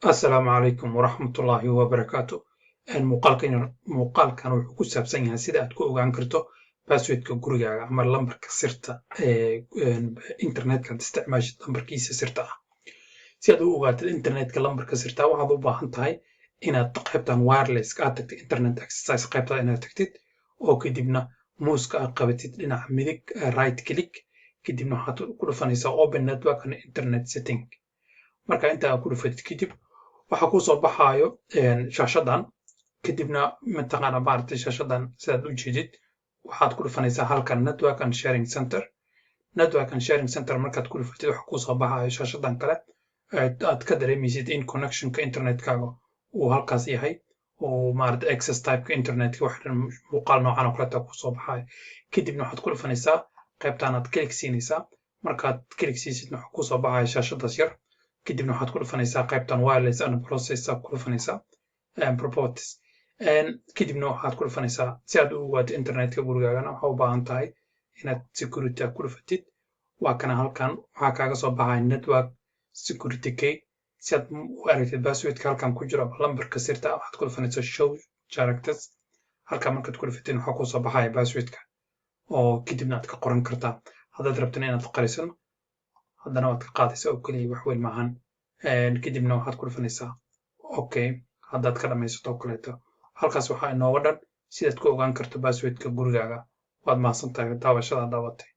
Asalaamu calaykum waraxmatullaahi wabarakaatu. Muuqaalkan wuxuu ku saabsan yahay sida aad ku ogaan karto passwordka gurigaaga ama lambarka sirta ee internetka aad isticmaashid lambarkiisa sirta ah. Si aad u ogaatid internetka lambarka sirta ah, waxaad u baahan tahay inaad qaybtan wirelesska aad tagtid internet access qaybta inaad tagtid oo kadibna muuska aad qabatid dhinaca midig right click kadibna waxaad ku dhufanaysaa open network and internet setting. Marka inta aad ku dhufatid kadib waxaa kuu soo baxaayo shaashadan kadibna mataqaana maaragtay shaashadan sidaad u jeedid waxaad ku dhufanaysaa halkan network and sharing center. Network and sharing center markaad ku dhufatid waxaa kuu soo baxaayo shaashadan kale aad ka dareemaysid in connectionka internetkaaga uu halkaas yahay oo maaragtay access typeka internetka wax dhan muuqaal noocan oo kaleeta ku soo baxaayo. Kadibna waxaad ku dhufanaysaa qaybtan aad click siinaysaa. Markaad click siisid waxaa kuu soo baxaayo shaashadaas yar. kadibna waxaad ku dhufanaysaa qaybtan wireless and process aad ku dhufanaysaa properties kadibna waxaad ku dhufanaysaa si aad u ogaato internetka gurigaagana waxaa u baahan tahay inaad security ku dhufatid. Waa kana halkan waxaa kaaga soo baxaya network security key. Si aad u aragtid passwordka halkan ku jiro lambarka sirta waxaad ku dhufanaysaa show characters. halkan markaad ku dhufatid waxaa ku soo baxaya passwordka oo kadibna aad ka qoran kartaa haddaad rabtana inaad qarisan haddana waad ka qaadaysaa oo keliya wax weyn maahan kadibna waxaad ku dhufanaysaa okay haddaad ka dhamaysato oo kaleeto. Halkaas waxaa inooga dhan sidaad ku ogaan karto passwordka gurigaaga. Waad mahadsantahay daawashada daawatay.